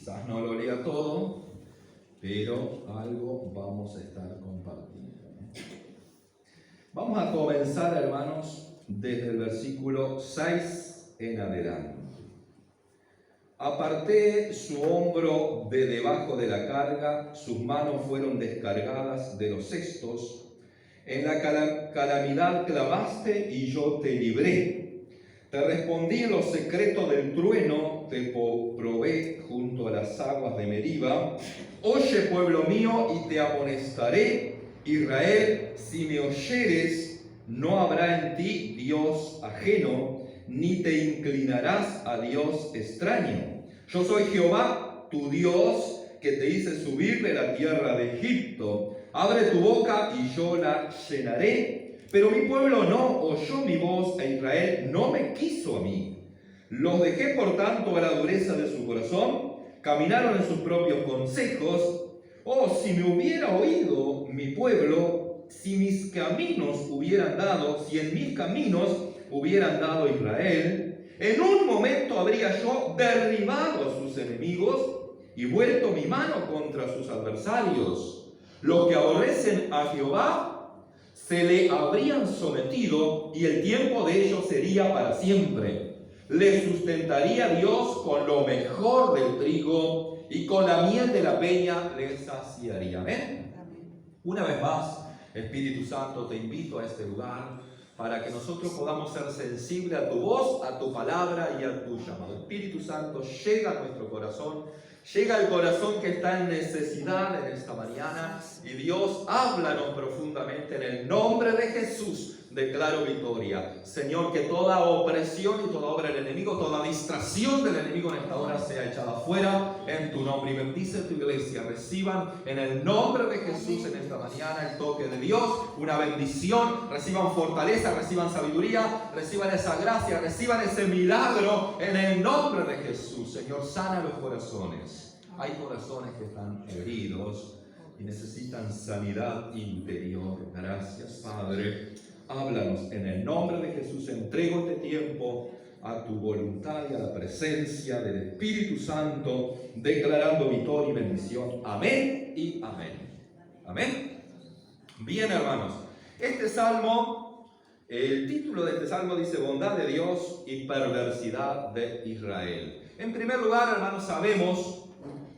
Quizás no lo lea todo, pero algo vamos a estar compartiendo. Vamos a comenzar, hermanos, desde el versículo 6 en adelante. Aparté su hombro de debajo de la carga, sus manos fueron descargadas de los cestos. En la calamidad clamaste y yo te libré. Te respondí en lo secreto del trueno, te probé junto a las aguas de Meriba. Oye, pueblo mío, y te amonestaré. Israel, si me oyeres, no habrá en ti Dios ajeno, ni te inclinarás a Dios extraño. Yo soy Jehová, tu Dios, que te hice subir de la tierra de Egipto. Abre tu boca y yo la llenaré. Pero mi pueblo no oyó mi voz, e Israel no me quiso a mí. Los dejé por tanto a la dureza de su corazón, caminaron en sus propios consejos. Oh, si me hubiera oído mi pueblo, si mis caminos hubieran dado, si en mis caminos hubieran dado Israel, en un momento habría yo derribado a sus enemigos y vuelto mi mano contra sus adversarios. Los que aborrecen a Jehová se le habrían sometido y el tiempo de ellos sería para siempre. Les sustentaría Dios con lo mejor del trigo y con la miel de la peña les saciaría. ¿Amén? Una vez más, Espíritu Santo, te invito a este lugar para que nosotros podamos ser sensibles a tu voz, a tu palabra y a tu llamado. Espíritu Santo, llega a nuestro corazón, llega al corazón que está en necesidad en esta mañana, y Dios, háblanos profundamente en el nombre de Jesús. Declaro victoria. Señor, que toda opresión y toda obra del enemigo, toda distracción del enemigo en esta hora sea echada fuera en tu nombre. Y bendice tu iglesia. Reciban en el nombre de Jesús en esta mañana el toque de Dios, una bendición. Reciban fortaleza, reciban sabiduría, reciban esa gracia, reciban ese milagro en el nombre de Jesús. Señor, sana los corazones. Hay corazones que están heridos y necesitan sanidad interior. Gracias, Padre. Háblanos en el nombre de Jesús. Entrego este tiempo a tu voluntad y a la presencia del Espíritu Santo, declarando victoria y bendición. Amén y amén. Amén. Bien, hermanos. Este salmo, el título de este salmo dice: bondad de Dios y perversidad de Israel. En primer lugar, hermanos, sabemos,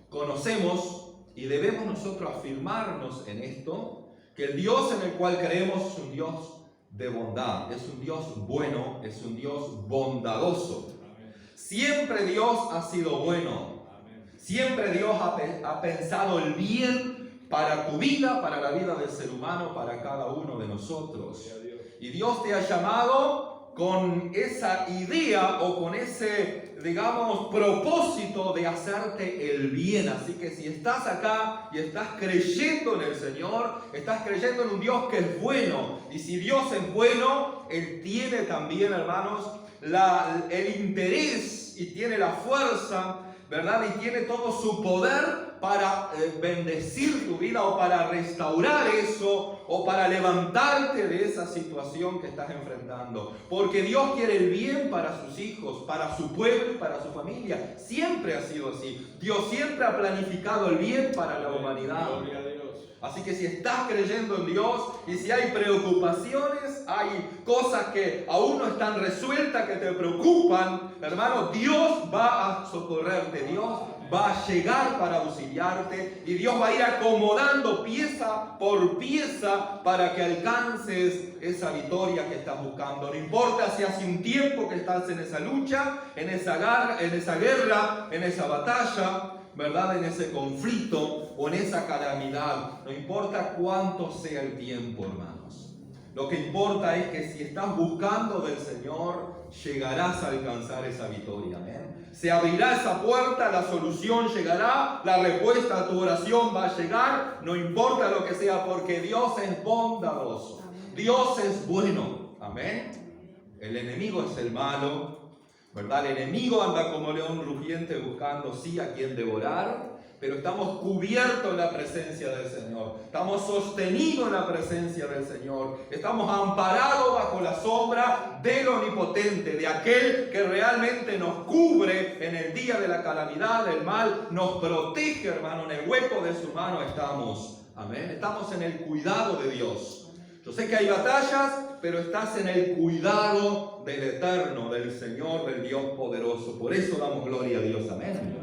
conocemos y debemos nosotros afirmarnos en esto, que el Dios en el cual creemos es un Dios de bondad, es un Dios bueno, es un Dios bondadoso. Amén. Siempre Dios ha sido bueno. Amén. Siempre Dios ha pensado el bien para tu vida, para la vida del ser humano, para cada uno de nosotros. Y Dios te ha llamado con esa idea o con ese, digamos, propósito de hacerte el bien. Así que si estás acá y estás creyendo en el Señor, estás creyendo en un Dios que es bueno. Y si Dios es bueno, Él tiene también, hermanos, el interés y tiene la fuerza, ¿verdad? Y tiene todo su poder para bendecir tu vida, o para restaurar eso, o para levantarte de esa situación que estás enfrentando. Porque Dios quiere el bien para sus hijos, para su pueblo y para su familia. Siempre ha sido así. Dios siempre ha planificado el bien para la humanidad. Así que si estás creyendo en Dios y si hay preocupaciones, hay cosas que aún no están resueltas, que te preocupan, hermano, Dios va a socorrerte, Dios va a llegar para auxiliarte, y Dios va a ir acomodando pieza por pieza para que alcances esa victoria que estás buscando. No importa si hace un tiempo que estás en esa lucha, en esa guerra, en esa batalla, ¿verdad? En ese conflicto o en esa calamidad. No importa cuánto sea el tiempo, hermanos. Lo que importa es que si estás buscando del Señor, llegarás a alcanzar esa victoria. Amén. Se abrirá esa puerta, la solución llegará, la respuesta a tu oración va a llegar, no importa lo que sea, porque Dios es bondadoso. Dios es bueno. Amén. El enemigo es el malo, ¿verdad? El enemigo anda como león rugiente buscando sí a quien devorar, pero estamos cubiertos en la presencia del Señor, estamos sostenidos en la presencia del Señor, estamos amparados bajo la sombra del Omnipotente, de aquel que realmente nos cubre en el día de la calamidad, del mal, nos protege, hermano, en el hueco de su mano estamos, amén, estamos en el cuidado de Dios. Yo sé que hay batallas, pero estás en el cuidado del Eterno, del Señor, del Dios poderoso, por eso damos gloria a Dios, amén.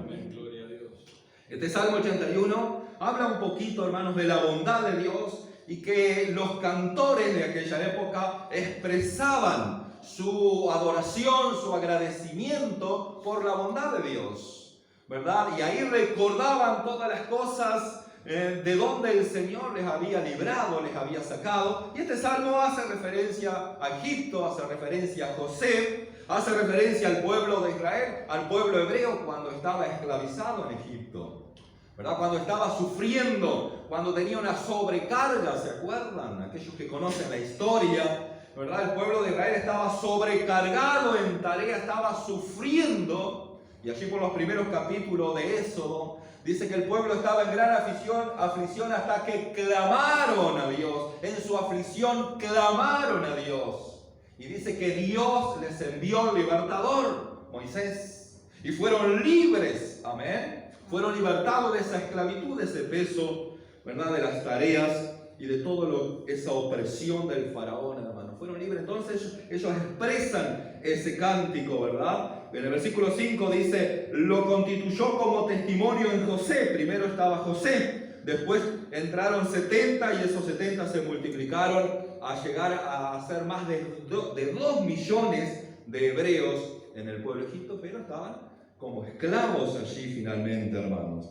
Este Salmo 81 habla un poquito, hermanos, de la bondad de Dios y que los cantores de aquella época expresaban su adoración, su agradecimiento por la bondad de Dios, ¿verdad? Y ahí recordaban todas las cosas de donde el Señor les había librado, les había sacado. Y este salmo hace referencia a Egipto, hace referencia a José, hace referencia al pueblo de Israel, al pueblo hebreo cuando estaba esclavizado en Egipto, ¿verdad? Cuando estaba sufriendo, cuando tenía una sobrecarga, ¿se acuerdan? Aquellos que conocen la historia, ¿verdad? El pueblo de Israel estaba sobrecargado en tarea, estaba sufriendo. Y allí por los primeros capítulos de Éxodo, dice que el pueblo estaba en gran aflicción hasta que clamaron a Dios. En su aflicción clamaron a Dios. Y dice que Dios les envió el libertador, Moisés. Y fueron libres, amén. Fueron libertados de esa esclavitud, de ese peso, ¿verdad? De las tareas y de toda esa opresión del faraón, hermano. Fueron libres. Entonces ellos expresan ese cántico, ¿verdad? En el versículo 5 dice, lo constituyó como testimonio en José. Primero estaba José, después entraron 70 y esos 70 se multiplicaron a llegar a ser más de 2 millones de hebreos en el pueblo de Egipto, pero estaban como esclavos allí finalmente, hermanos.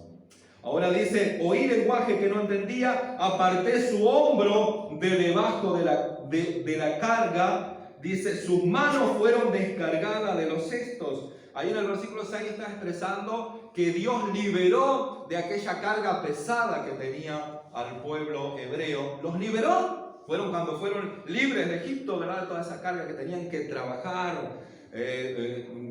Ahora dice, oí lenguaje que no entendía, aparté su hombro de debajo de la carga. Dice, sus manos fueron descargadas de los cestos. Ahí en el versículo 6 está expresando que Dios liberó de aquella carga pesada que tenía al pueblo hebreo. Los liberó. Fueron cuando fueron libres de Egipto, ¿verdad? Toda esa carga que tenían que trabajar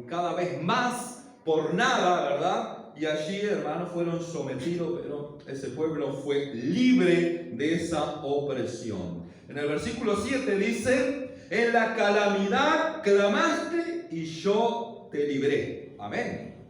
cada vez más por nada, ¿verdad? Y allí, hermanos, fueron sometidos, pero ese pueblo fue libre de esa opresión. En el versículo 7 dice, en la calamidad clamaste y yo te libré. Amén.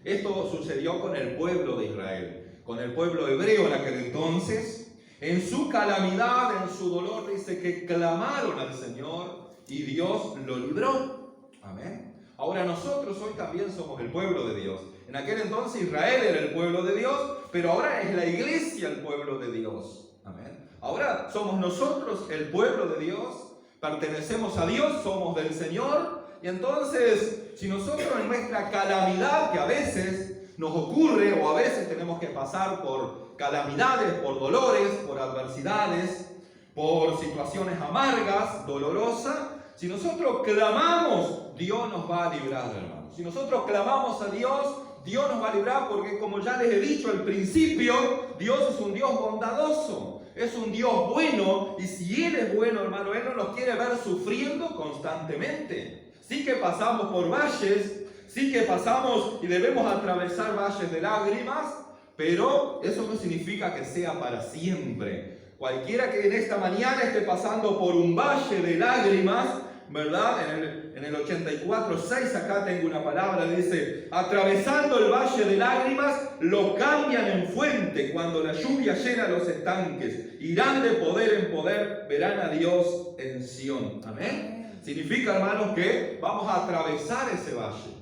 Esto sucedió con el pueblo de Israel, con el pueblo hebreo en aquel entonces. En su calamidad, en su dolor, dice que clamaron al Señor y Dios lo libró. Amén. Ahora nosotros hoy también somos el pueblo de Dios. En aquel entonces Israel era el pueblo de Dios, pero ahora es la iglesia el pueblo de Dios. Amén. Ahora somos nosotros el pueblo de Dios, pertenecemos a Dios, somos del Señor. Y entonces, si nosotros en nuestra calamidad, que a veces nos ocurre o a veces tenemos que pasar por calamidades, por dolores, por adversidades, por situaciones amargas, dolorosas, si nosotros clamamos, Dios nos va a librar, hermanos. Si nosotros clamamos a Dios, Dios nos va a librar porque, como ya les he dicho al principio, Dios es un Dios bondadoso, es un Dios bueno, y si Él es bueno, hermano, Él no nos quiere ver sufriendo constantemente. Sí que pasamos por valles, sí que pasamos y debemos atravesar valles de lágrimas, pero eso no significa que sea para siempre. Cualquiera que en esta mañana esté pasando por un valle de lágrimas, ¿verdad? En el 84:6 acá tengo una palabra, dice, atravesando el valle de lágrimas, lo cambian en fuente cuando la lluvia llena los estanques. Irán de poder en poder, verán a Dios en Sión. Amén. Significa, hermanos, que vamos a atravesar ese valle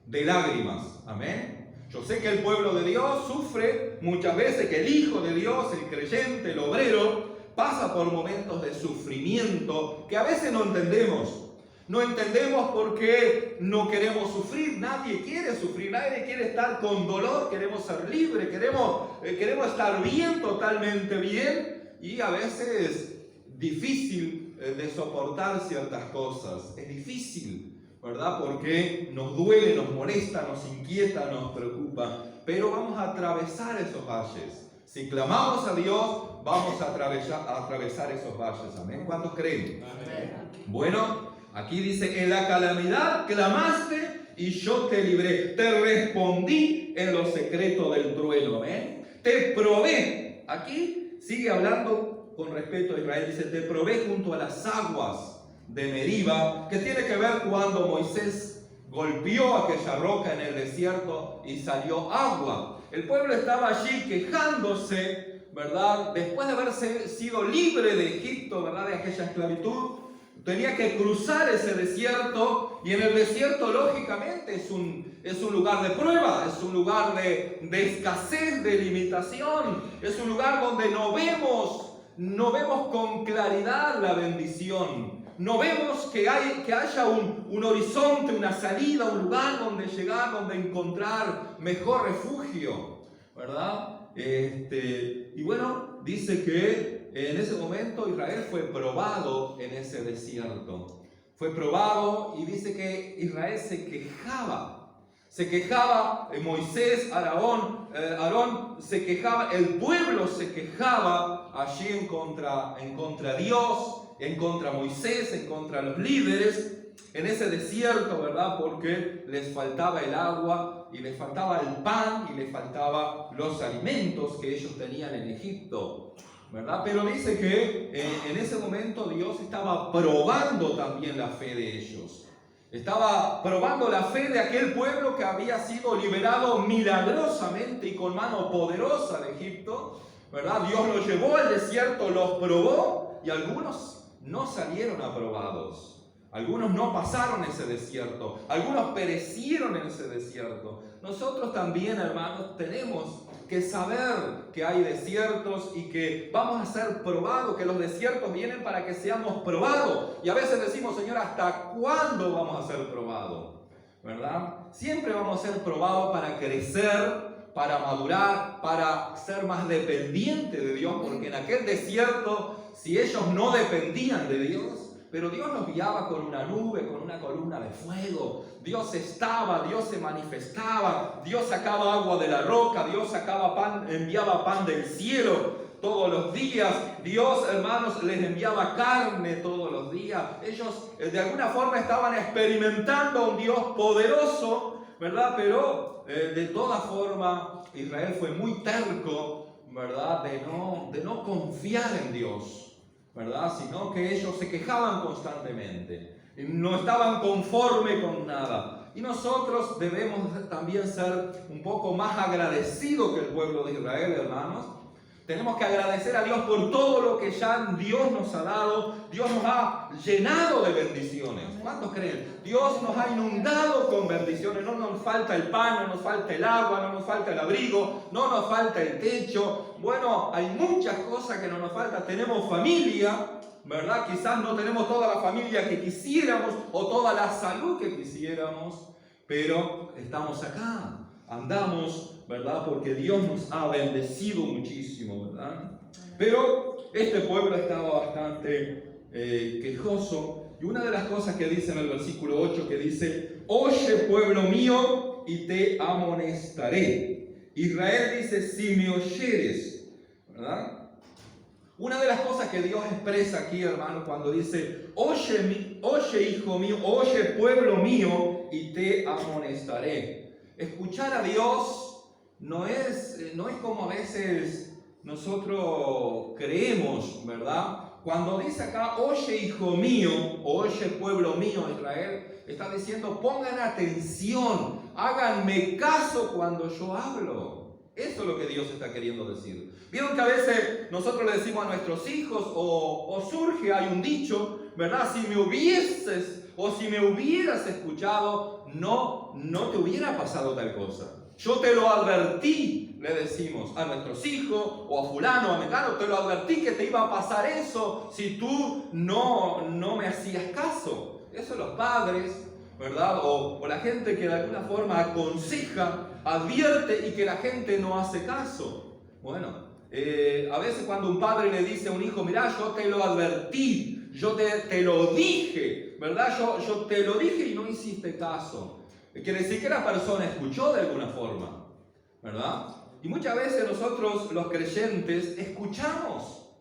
de lágrimas. Amén. Yo sé que el pueblo de Dios sufre muchas veces, que el Hijo de Dios, el creyente, el obrero, pasa por momentos de sufrimiento que a veces no entendemos. No entendemos por qué no queremos sufrir. Nadie quiere sufrir, nadie quiere estar con dolor. Queremos ser libres, queremos estar bien, totalmente bien. Y a veces es difícil de soportar ciertas cosas. Es difícil, ¿verdad? Porque nos duele, nos molesta, nos inquieta, nos preocupa. Pero vamos a atravesar esos valles. Si clamamos a Dios, vamos a atravesar esos valles. ¿Amén? ¿Cuántos creen? Amén. Bueno, aquí dice, en la calamidad clamaste y yo te libré. Te respondí en lo secreto del trueno. Te probé. Aquí sigue hablando con respecto a Israel. Dice, te probé junto a las aguas de Meriba, que tiene que ver cuando Moisés golpeó aquella roca en el desierto y salió agua. El pueblo estaba allí quejándose, ¿verdad? Después de haber sido libre de Egipto, ¿verdad? De aquella esclavitud, tenía que cruzar ese desierto, y en el desierto lógicamente es un lugar de prueba, es un lugar de escasez, de limitación, es un lugar donde no vemos con claridad la bendición, no vemos que haya un horizonte, una salida, un lugar donde llegar, donde encontrar mejor refugio, ¿verdad? Y bueno, dice que en ese momento Israel fue probado en ese desierto. Fue probado, y dice que Israel se quejaba. Se quejaba Moisés, Aarón se quejaba, el pueblo se quejaba allí en contra de Dios, en contra de Moisés, en contra de los líderes, en ese desierto, ¿verdad? Porque les faltaba el agua, y les faltaba el pan, y les faltaba los alimentos que ellos tenían en Egipto, ¿verdad? Pero dice que en ese momento Dios estaba probando también la fe de ellos. Estaba probando la fe de aquel pueblo que había sido liberado milagrosamente y con mano poderosa de Egipto, ¿verdad? Dios los llevó al desierto, los probó, y algunos no salieron aprobados. Algunos no pasaron ese desierto, algunos perecieron en ese desierto. Nosotros también, hermanos, tenemos que saber que hay desiertos y que vamos a ser probados, que los desiertos vienen para que seamos probados. Y a veces decimos, Señor, ¿hasta cuándo vamos a ser probados? ¿Verdad? Siempre vamos a ser probados para crecer, para madurar, para ser más dependientes de Dios, porque en aquel desierto, si ellos no dependían de Dios, pero Dios los guiaba con una nube, con una columna de fuego. Dios estaba, Dios se manifestaba, Dios sacaba agua de la roca, Dios sacaba pan, enviaba pan del cielo todos los días. Dios, hermanos, les enviaba carne todos los días. Ellos de alguna forma estaban experimentando a un Dios poderoso, ¿verdad? Pero de toda forma Israel fue muy terco, ¿verdad? De no confiar en Dios, ¿verdad? Sino que ellos se quejaban constantemente, no estaban conformes con nada. Y nosotros debemos también ser un poco más agradecidos que el pueblo de Israel, hermanos. Tenemos que agradecer a Dios por todo lo que ya Dios nos ha dado. Dios nos ha llenado de bendiciones. ¿Cuántos creen? Dios nos ha inundado con bendiciones. No nos falta el pan, no nos falta el agua, no nos falta el abrigo, no nos falta el techo. Bueno, hay muchas cosas que no nos faltan. Tenemos familia, ¿verdad? Quizás no tenemos toda la familia que quisiéramos o toda la salud que quisiéramos, pero estamos acá. Andamos, ¿verdad? Porque Dios nos ha bendecido muchísimo, ¿verdad? Pero este pueblo estaba bastante quejoso. Y una de las cosas que dice en el versículo 8, que dice, oye pueblo mío, y te amonestaré. Israel dice, si me oyeres, ¿verdad? Una de las cosas que Dios expresa aquí, hermano, cuando dice, oye hijo mío, oye pueblo mío, y te amonestaré. Escuchar a Dios no es como a veces nosotros creemos, ¿verdad? Cuando dice acá, oye hijo mío, o oye pueblo mío, Israel, está diciendo, pongan atención, háganme caso cuando yo hablo. Eso es lo que Dios está queriendo decir. Vieron que a veces nosotros le decimos a nuestros hijos, o surge, hay un dicho, ¿verdad? Si me hubieses o si me hubieras escuchado, no te hubiera pasado tal cosa. Yo te lo advertí, le decimos a nuestros hijos, o a fulano, a mecano, te lo advertí que te iba a pasar eso si tú no me hacías caso. Eso los padres, ¿verdad? O la gente que de alguna forma aconseja, advierte y que la gente no hace caso. Bueno, a veces cuando un padre le dice a un hijo, mirá, yo te lo advertí, yo te lo dije, ¿verdad? Yo te lo dije y no hiciste caso. Quiere decir que la persona escuchó de alguna forma, ¿verdad? Y muchas veces nosotros, los creyentes, escuchamos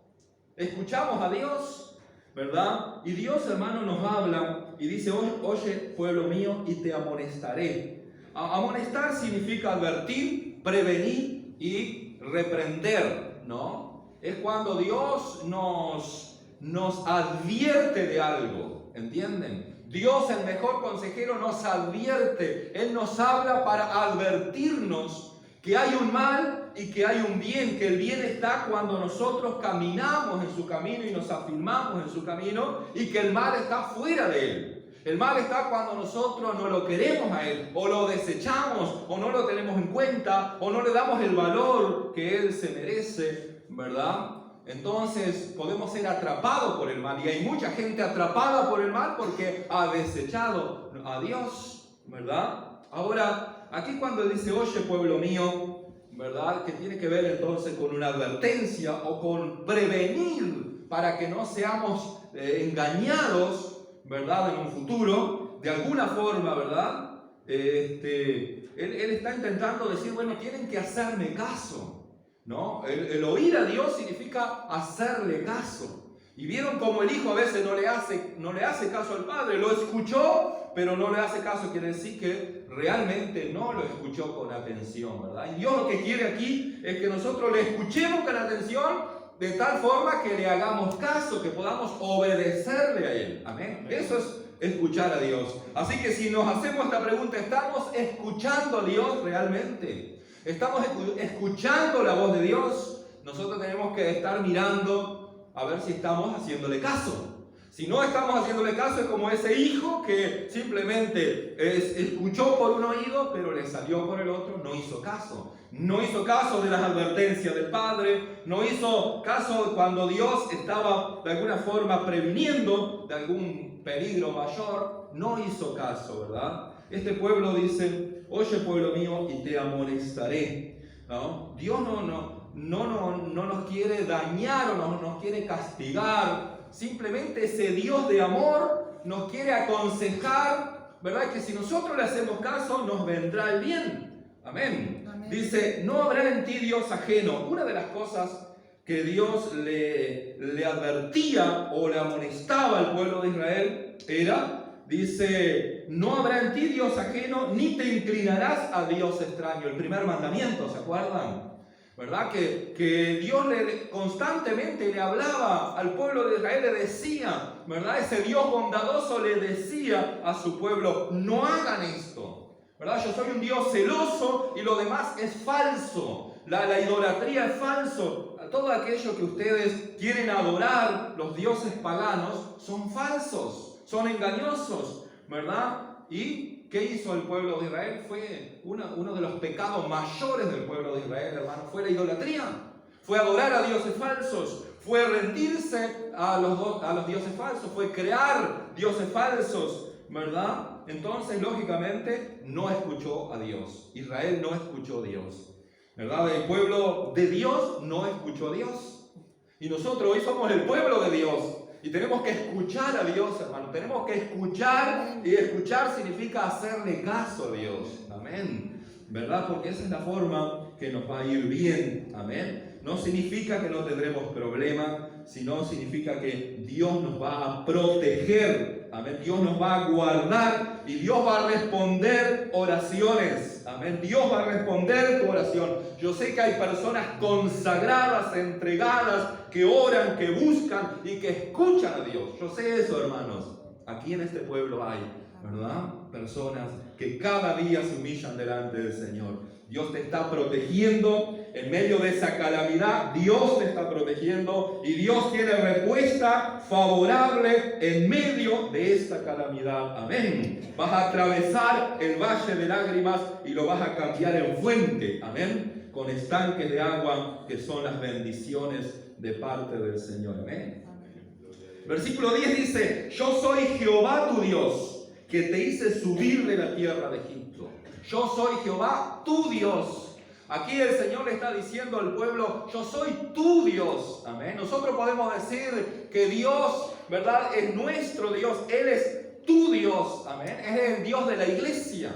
a Dios, ¿verdad? Y Dios, hermano, nos habla y dice, oye, pueblo mío, y te amonestaré. Amonestar significa advertir, prevenir y reprender, ¿no? Es cuando Dios nos advierte de algo, ¿entienden? Dios, el mejor consejero, nos advierte. Él nos habla para advertirnos que hay un mal y que hay un bien, que el bien está cuando nosotros caminamos en su camino y nos afirmamos en su camino, y que el mal está fuera de él. El mal está cuando nosotros no lo queremos a él, o lo desechamos, o no lo tenemos en cuenta, o no le damos el valor que él se merece, ¿verdad? Entonces podemos ser atrapados por el mal, y hay mucha gente atrapada por el mal porque ha desechado a Dios, ¿verdad? Ahora, aquí cuando dice, oye, pueblo mío, ¿verdad? Que tiene que ver entonces con una advertencia o con prevenir para que no seamos engañados, ¿verdad? En un futuro, de alguna forma, ¿verdad? Él está intentando decir, bueno, tienen que hacerme caso, ¿no? El oír a Dios significa hacerle caso. Y vieron cómo el hijo a veces no le hace caso al padre. Lo escuchó, pero no le hace caso. Quiere decir que realmente no lo escuchó con atención, ¿verdad? Y Dios lo que quiere aquí es que nosotros le escuchemos con atención, de tal forma que le hagamos caso, que podamos obedecerle a Él. Amén. Eso es escuchar a Dios. Así que si nos hacemos esta pregunta, ¿estamos escuchando a Dios realmente? ¿Estamos escuchando la voz de Dios? Nosotros tenemos que estar mirando a ver si estamos haciéndole caso. Si no estamos haciéndole caso, es como ese hijo que simplemente escuchó por un oído, pero le salió por el otro, no hizo caso. No hizo caso de las advertencias del padre, no hizo caso cuando Dios estaba de alguna forma previniendo de algún peligro mayor, no hizo caso, ¿verdad? Este pueblo dice, oye, pueblo mío, y te amonestaré, ¿no? Dios no nos quiere dañar o no nos quiere castigar. Simplemente ese Dios de amor nos quiere aconsejar, ¿verdad? Que si nosotros le hacemos caso, nos vendrá el bien. Amén. Amén. Dice, no habrá en ti Dios ajeno. Una de las cosas que Dios le advertía o le amonestaba al pueblo de Israel era, dice, no habrá en ti Dios ajeno, ni te inclinarás a Dios extraño. El primer mandamiento, ¿se acuerdan? ¿Verdad? Que Dios constantemente le hablaba al pueblo de Israel, le decía, ¿verdad? Ese Dios bondadoso le decía a su pueblo, no hagan esto, ¿verdad? Yo soy un Dios celoso y lo demás es falso. La idolatría es falso. Todo aquello que ustedes quieren adorar, los dioses paganos, son falsos, son engañosos, ¿verdad? ¿Y qué hizo el pueblo de Israel? Fue uno de los pecados mayores del pueblo de Israel, hermano, fue la idolatría. Fue adorar a dioses falsos, fue rendirse a los dioses falsos, fue crear dioses falsos, ¿verdad? Entonces, lógicamente, no escuchó a Dios. Israel no escuchó a Dios, ¿verdad? El pueblo de Dios no escuchó a Dios. Y nosotros hoy somos el pueblo de Dios. Y tenemos que escuchar a Dios, hermano. Tenemos que escuchar, y escuchar significa hacerle caso a Dios. Amén. ¿Verdad? Porque esa es la forma que nos va a ir bien. Amén. No significa que no tendremos problemas, sino significa que Dios nos va a proteger. Amén. Dios nos va a guardar y Dios va a responder oraciones. Amén. Dios va a responder tu oración. Yo sé que hay personas consagradas, entregadas, que oran, que buscan y que escuchan a Dios. Yo sé eso, hermanos. Aquí en este pueblo hay, ¿verdad? Personas que cada día se humillan delante del Señor. Dios te está protegiendo en medio de esa calamidad. Dios te está protegiendo y Dios tiene respuesta favorable en medio de esta calamidad. Amén. Vas a atravesar el valle de lágrimas y lo vas a cambiar en fuente. Amén. Con estanques de agua que son las bendiciones de parte del Señor. Amén. Versículo 10 dice, yo soy Jehová tu Dios, que te hice subir de la tierra de Egipto. Yo soy Jehová tu Dios. Aquí el Señor le está diciendo al pueblo, yo soy tu Dios. Amén. Nosotros podemos decir que Dios, ¿verdad?, es nuestro Dios. Él es tu Dios. Amén. Él es el Dios de la iglesia,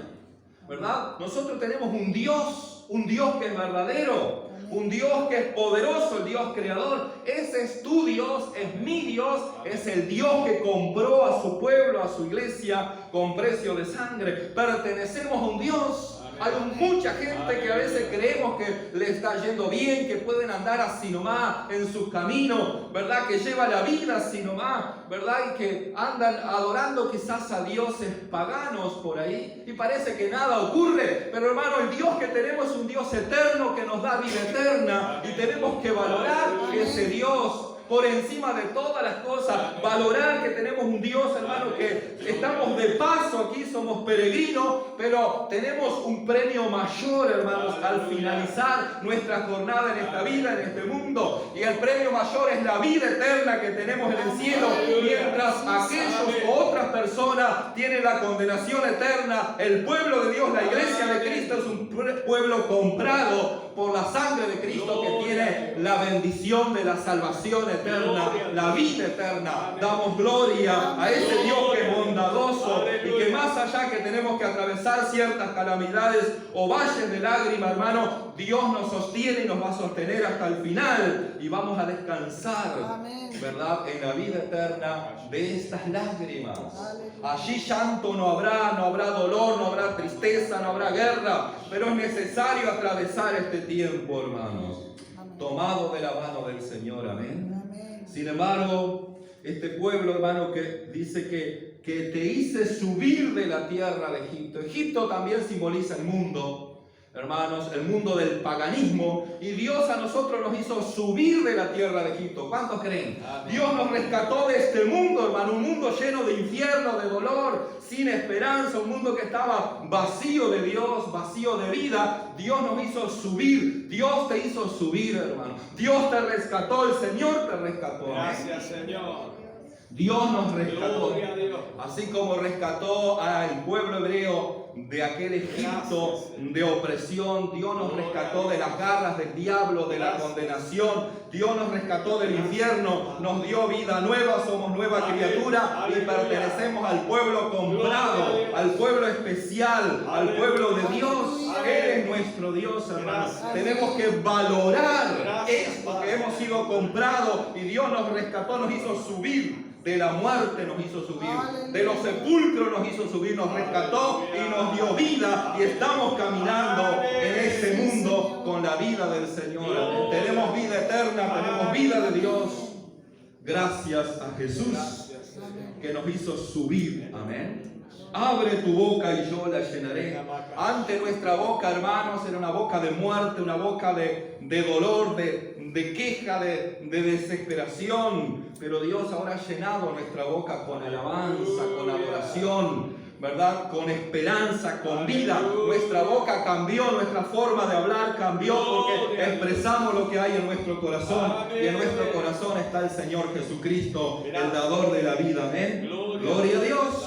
¿verdad? Nosotros tenemos un Dios que es verdadero. Un Dios que es poderoso, el Dios creador. Ese es tu Dios, es mi Dios, es el Dios que compró a su pueblo, a su iglesia con precio de sangre. Pertenecemos a un Dios. Hay mucha gente que a veces creemos que le está yendo bien, que pueden andar así nomás en sus caminos, ¿verdad? Que lleva la vida así nomás, ¿verdad? Y que andan adorando quizás a dioses paganos por ahí y parece que nada ocurre. Pero hermano, el Dios que tenemos es un Dios eterno que nos da vida eterna y tenemos que valorar ese Dios por encima de todas las cosas. Valorar que tenemos un Dios, hermano, que estamos de paso aquí, somos peregrinos, pero tenemos un premio mayor, hermanos, al finalizar nuestra jornada en esta vida, en este mundo. Y el premio mayor es la vida eterna que tenemos en el cielo, mientras aquellos o otras personas tienen la condenación eterna. El pueblo de Dios, la iglesia de Cristo, es un pueblo comprado por la sangre de Cristo, que tiene la bendición de la salvación eterna, la vida eterna. Damos gloria a ese Dios que es bondadoso y que más allá que tenemos que atravesar ciertas calamidades o valles de lágrimas, hermano, Dios nos sostiene y nos va a sostener hasta el final y vamos a descansar, ¿verdad?, en la vida eterna de estas lágrimas. Allí llanto no habrá dolor, no habrá tristeza, no habrá guerra, pero es necesario atravesar este tiempo, hermanos, tomado de la mano del Señor. Amén. Sin embargo, este pueblo, hermano, que dice que te hice subir de la tierra de Egipto. Egipto también simboliza el mundo, hermanos, el mundo del paganismo, y Dios a nosotros nos hizo subir de la tierra de Egipto. ¿Cuántos creen? Amén. Dios nos rescató de este mundo, hermano, un mundo lleno de infierno, de dolor, sin esperanza, un mundo que estaba vacío de Dios, vacío de vida. Dios nos hizo subir, Dios te hizo subir, hermano. Dios te rescató, el Señor te rescató. Gracias, Señor. Dios nos rescató, así como rescató al pueblo hebreo de aquel Egipto de opresión. Dios nos rescató de las garras del diablo, de la condenación. Dios nos rescató del infierno, nos dio vida nueva, somos nueva criatura y pertenecemos al pueblo comprado, al pueblo especial, al pueblo de Dios. Él es nuestro Dios, hermanos. Tenemos que valorar esto, que hemos sido comprados y Dios nos rescató, nos hizo subir. De la muerte nos hizo subir, de los sepulcros nos hizo subir, nos rescató y nos dio vida y estamos caminando en este mundo con la vida del Señor. Tenemos vida eterna, tenemos vida de Dios, gracias a Jesús que nos hizo subir. Amén. Abre tu boca y yo la llenaré. Ante nuestra boca, hermanos, era una boca de muerte, una boca de dolor, de queja, de desesperación. Pero Dios ahora ha llenado nuestra boca con alabanza, con adoración, ¿verdad? Con esperanza, con vida. Nuestra boca cambió, nuestra forma de hablar cambió porque expresamos lo que hay en nuestro corazón. Y en nuestro corazón está el Señor Jesucristo, el dador de la vida. Amén. Gloria a Dios.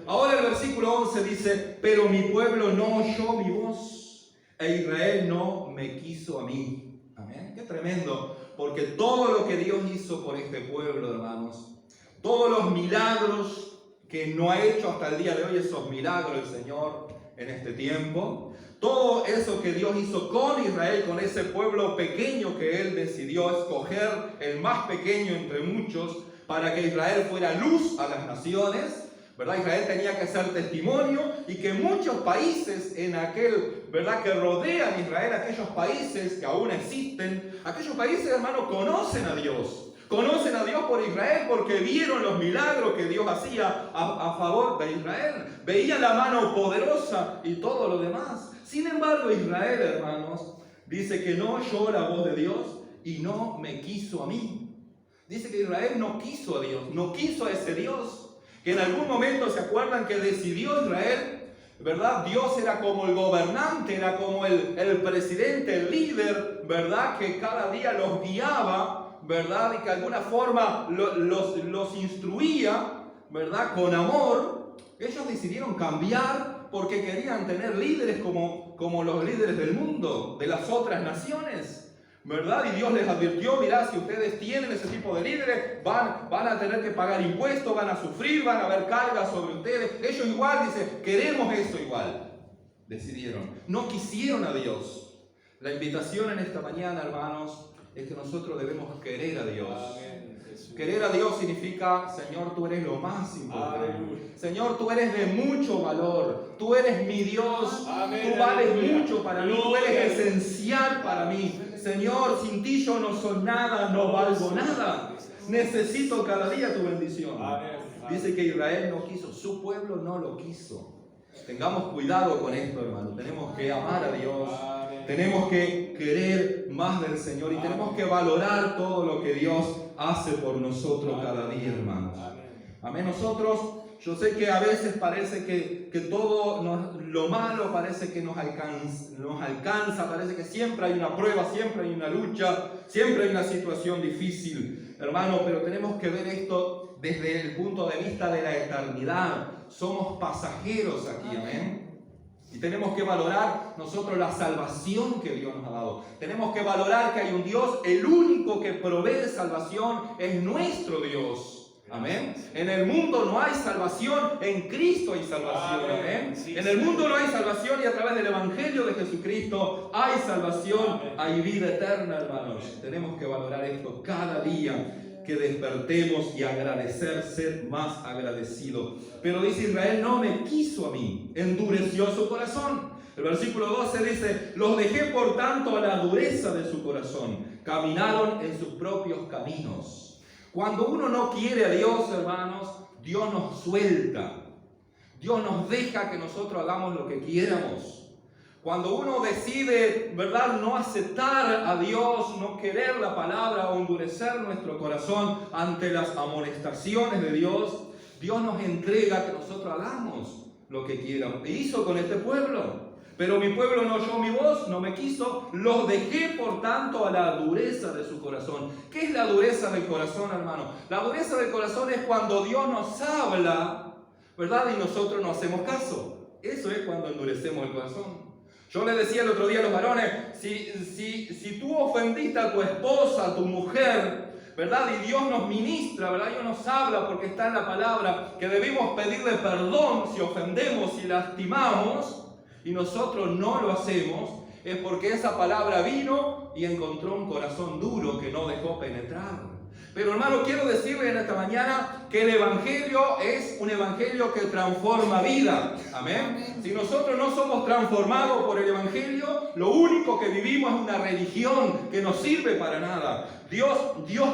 Ahora el versículo 11 dice: pero mi pueblo no oyó mi voz, e Israel no me quiso a mí. Amén. Qué tremendo, porque todo lo que Dios hizo por este pueblo, hermanos, todos los milagros que no ha hecho hasta el día de hoy, esos milagros el Señor en este tiempo, todo eso que Dios hizo con Israel, con ese pueblo pequeño que Él decidió escoger, el más pequeño entre muchos, para que Israel fuera luz a las naciones, ¿verdad? Israel tenía que ser testimonio y que muchos países en aquel, ¿verdad?, que rodean a Israel, aquellos países que aún existen, aquellos países, hermanos, conocen a Dios. Conocen a Dios por Israel porque vieron los milagros que Dios hacía a favor de Israel. Veían la mano poderosa y todo lo demás. Sin embargo, Israel, hermanos, dice que no oyó la voz de Dios y no me quiso a mí. Dice que Israel no quiso a Dios, no quiso a ese Dios. Que en algún momento se acuerdan que decidió Israel, ¿verdad? Dios era como el gobernante, era como el presidente, el líder, ¿verdad? Que cada día los guiaba, ¿verdad? Y que de alguna forma los instruía, ¿verdad? Con amor. Ellos decidieron cambiar porque querían tener líderes como los líderes del mundo, de las otras naciones, ¿verdad? Y Dios les advirtió: mirá, si ustedes tienen ese tipo de líderes, van a tener que pagar impuestos, van a sufrir, van a haber cargas sobre ustedes. Ellos igual, dice, queremos eso igual. Decidieron, no quisieron a Dios. La invitación en esta mañana, hermanos, es que nosotros debemos querer a Dios. Querer a Dios significa, Señor, tú eres lo más importante. Señor, tú eres de mucho valor. Tú eres mi Dios. Tú vales mucho para mí. Tú eres esencial para mí. Señor, sin ti yo no soy nada, no valgo nada. Necesito cada día tu bendición. Dice que Israel no quiso, su pueblo no lo quiso. Tengamos cuidado con esto, hermano. Tenemos que amar a Dios. Tenemos que querer más del Señor y tenemos que valorar todo lo que Dios hace por nosotros cada día, hermanos. Amén. Nosotros, yo sé que a veces parece que todo lo malo parece que nos alcanza, parece que siempre hay una prueba, siempre hay una lucha, siempre hay una situación difícil, hermano, pero tenemos que ver esto desde el punto de vista de la eternidad. Somos pasajeros aquí, amén. Y tenemos que valorar nosotros la salvación que Dios nos ha dado. Tenemos que valorar que hay un Dios, el único que provee salvación es nuestro Dios. Amén. En el mundo no hay salvación, en Cristo hay salvación. Amén. En el mundo no hay salvación y a través del Evangelio de Jesucristo hay salvación, hay vida eterna, hermanos. Tenemos que valorar esto cada día que despertemos y agradecer, ser más agradecido. Pero dice Israel, no me quiso a mí, endureció su corazón. El versículo 12 dice, los dejé por tanto a la dureza de su corazón, caminaron en sus propios caminos. Cuando uno no quiere a Dios, hermanos, Dios nos suelta. Dios nos deja que nosotros hagamos lo que quieramos. Cuando uno decide, ¿verdad?, no aceptar a Dios, no querer la palabra o endurecer nuestro corazón ante las amonestaciones de Dios, Dios nos entrega que nosotros hagamos lo que quieramos. E hizo con este pueblo. Pero mi pueblo no oyó mi voz, no me quiso, los dejé por tanto a la dureza de su corazón. ¿Qué es la dureza del corazón, hermano? La dureza del corazón es cuando Dios nos habla, ¿verdad?, y nosotros no hacemos caso. Eso es cuando endurecemos el corazón. Yo le decía el otro día a los varones, si tú ofendiste a tu esposa, a tu mujer, ¿verdad? Y Dios nos ministra, ¿verdad? Dios nos habla porque está en la palabra que debemos pedirle perdón si ofendemos, si lastimamos, y nosotros no lo hacemos, es porque esa palabra vino y encontró un corazón duro que no dejó penetrar. Pero hermano, quiero decirle en esta mañana que el Evangelio es un Evangelio que transforma vida. Amén. Si nosotros no somos transformados por el Evangelio, lo único que vivimos es una religión que no sirve para nada. Dios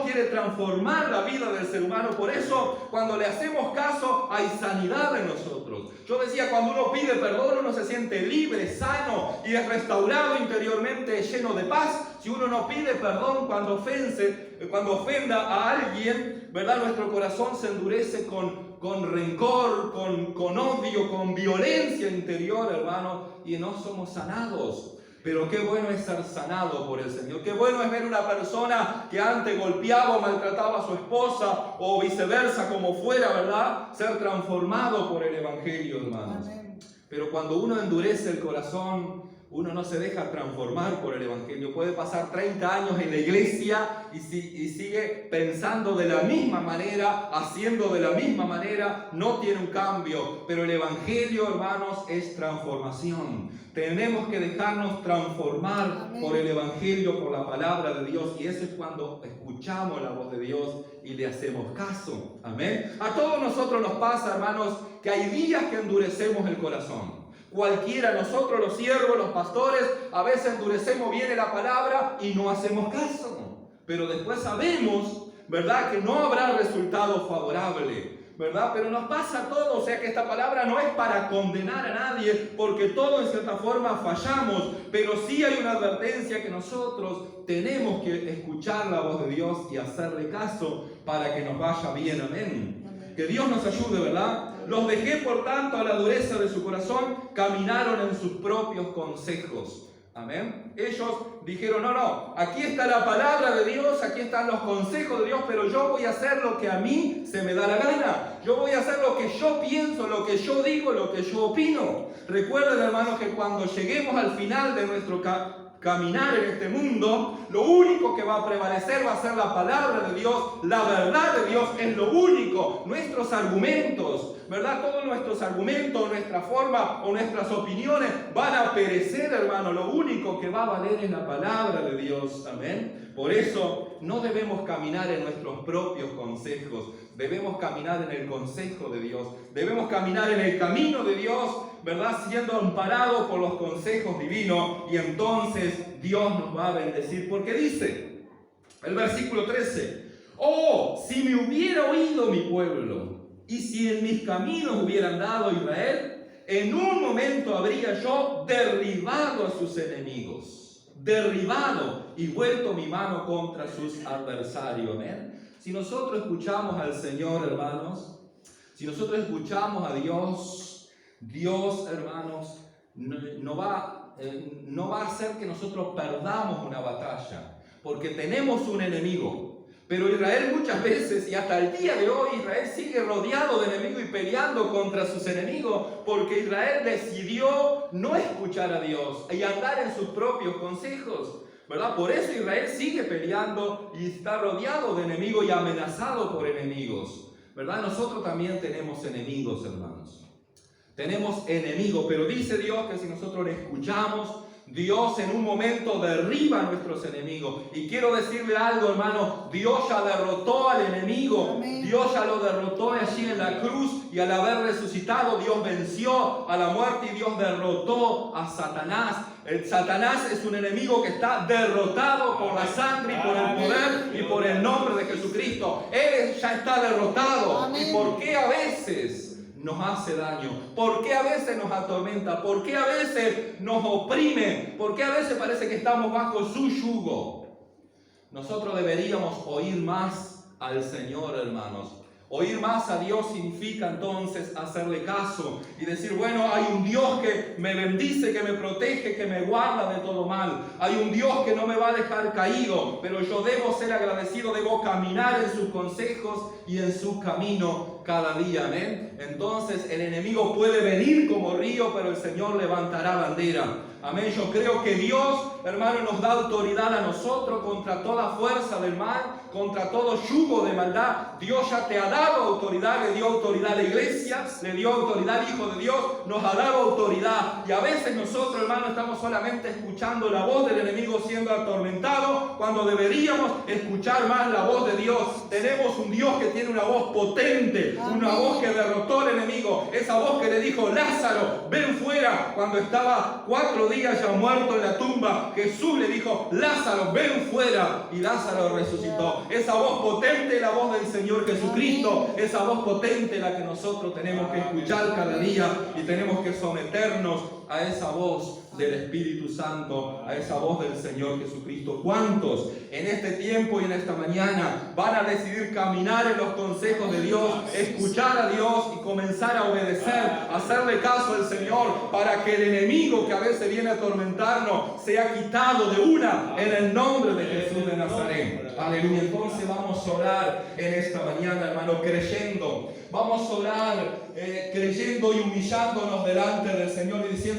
quiere transformar la vida del ser humano. Por eso, cuando le hacemos caso, hay sanidad en nosotros. Yo decía, cuando uno pide perdón, uno se siente libre, sano y es restaurado interiormente, lleno de paz. Si uno no pide perdón cuando ofenda a alguien, ¿verdad?, nuestro corazón se endurece con rencor, con odio, con violencia interior, hermano, y no somos sanados. Pero qué bueno es ser sanado por el Señor. Qué bueno es ver una persona que antes golpeaba o maltrataba a su esposa o viceversa, como fuera, ¿verdad?, ser transformado por el Evangelio, hermanos. Amén. Pero cuando uno endurece el corazón, uno no se deja transformar por el Evangelio. Puede pasar 30 años en la iglesia y sigue pensando de la misma manera, haciendo de la misma manera, no tiene un cambio. Pero el Evangelio, hermanos, es transformación. Tenemos que dejarnos transformar por el Evangelio, por la palabra de Dios. Y eso es cuando escuchamos la voz de Dios y le hacemos caso. Amén. A todos nosotros nos pasa, hermanos, que hay días que endurecemos el corazón. Cualquiera, nosotros los siervos, los pastores, a veces endurecemos bien la palabra y no hacemos caso. Pero después sabemos, ¿verdad?, que no habrá resultado favorable, ¿verdad? Pero nos pasa todo, o sea que esta palabra no es para condenar a nadie, porque todos en cierta forma fallamos, pero sí hay una advertencia que nosotros tenemos que escuchar la voz de Dios y hacerle caso para que nos vaya bien. Amén. Que Dios nos ayude, ¿verdad? Los dejé por tanto a la dureza de su corazón, caminaron en sus propios consejos. Amén. Ellos dijeron, no, aquí está la palabra de Dios, aquí están los consejos de Dios, pero yo voy a hacer lo que a mí se me da la gana. Yo voy a hacer lo que yo pienso, lo que yo digo, lo que yo opino. Recuerden, hermanos, que cuando lleguemos al final de nuestro caminar en este mundo, lo único que va a prevalecer va a ser la palabra de Dios, la verdad de Dios es lo único. Nuestros argumentos, ¿verdad? Todos nuestros argumentos, nuestra forma o nuestras opiniones van a perecer, hermano. Lo único que va a valer es la palabra de Dios. Amén. Por eso no debemos caminar en nuestros propios consejos. Debemos caminar en el consejo de Dios. Debemos caminar en el camino de Dios, ¿verdad? Siendo amparados por los consejos divinos. Y entonces Dios nos va a bendecir. Porque dice el versículo 13: oh, si me hubiera oído mi pueblo, y si en mis caminos hubiera andado Israel, en un momento habría yo derribado a sus enemigos, derribado y vuelto mi mano contra sus adversarios. ¿Amén? Si nosotros escuchamos al Señor, hermanos, si nosotros escuchamos a Dios, Dios, hermanos, no va a hacer que nosotros perdamos una batalla, porque tenemos un enemigo. Pero Israel muchas veces, y hasta el día de hoy, Israel sigue rodeado de enemigos y peleando contra sus enemigos, porque Israel decidió no escuchar a Dios y andar en sus propios consejos, ¿verdad? Por eso Israel sigue peleando y está rodeado de enemigos y amenazado por enemigos, ¿verdad? Nosotros también tenemos enemigos, hermanos. Tenemos enemigos, pero dice Dios que si nosotros le escuchamos, Dios en un momento derriba a nuestros enemigos. Y quiero decirle algo, hermano, Dios ya derrotó al enemigo. Amén. Dios ya lo derrotó allí en la cruz, y al haber resucitado, Dios venció a la muerte y Dios derrotó a Satanás. Satanás es un enemigo que está derrotado por la sangre y por el poder y por el nombre de Jesucristo. Él ya está derrotado. Amén. ¿Y por qué a veces nos hace daño? ¿Por qué a veces nos atormenta? ¿Por qué a veces nos oprime? ¿Por qué a veces parece que estamos bajo su yugo? Nosotros deberíamos oír más al Señor, hermanos. Oír más a Dios significa entonces hacerle caso y decir, bueno, hay un Dios que me bendice, que me protege, que me guarda de todo mal. Hay un Dios que no me va a dejar caído, pero yo debo ser agradecido, debo caminar en sus consejos y en su camino cada día. Amén. Entonces el enemigo puede venir como río, pero el Señor levantará bandera. Amén. Yo creo que Dios, hermano, nos da autoridad a nosotros contra toda fuerza del mal, contra todo yugo de maldad. Dios ya te ha dado autoridad, le dio autoridad a la iglesia, le dio autoridad al Hijo de Dios, nos ha dado autoridad. Y a veces nosotros, hermano, estamos solamente escuchando la voz del enemigo siendo atormentado, cuando deberíamos escuchar más la voz de Dios. Tenemos un Dios que tiene una voz potente, una voz que derrotó al enemigo, esa voz que le dijo, Lázaro, ven fuera, cuando estaba 4 días ya muerto en la tumba. Jesús le dijo, Lázaro, ven fuera, y Lázaro resucitó. Esa voz potente es la voz del Señor Jesucristo, esa voz potente es la que nosotros tenemos que escuchar cada día, y tenemos que someternos a esa voz del Espíritu Santo, a esa voz del Señor Jesucristo. ¿Cuántos en este tiempo y en esta mañana van a decidir caminar en los consejos de Dios, escuchar a Dios y comenzar a obedecer, hacerle caso al Señor, para que el enemigo que a veces viene a atormentarnos sea quitado de una en el nombre de Jesús de Nazaret? Aleluya. Entonces vamos a orar en esta mañana, hermano, creyendo. Vamos a orar creyendo y humillándonos delante del Señor y diciendo,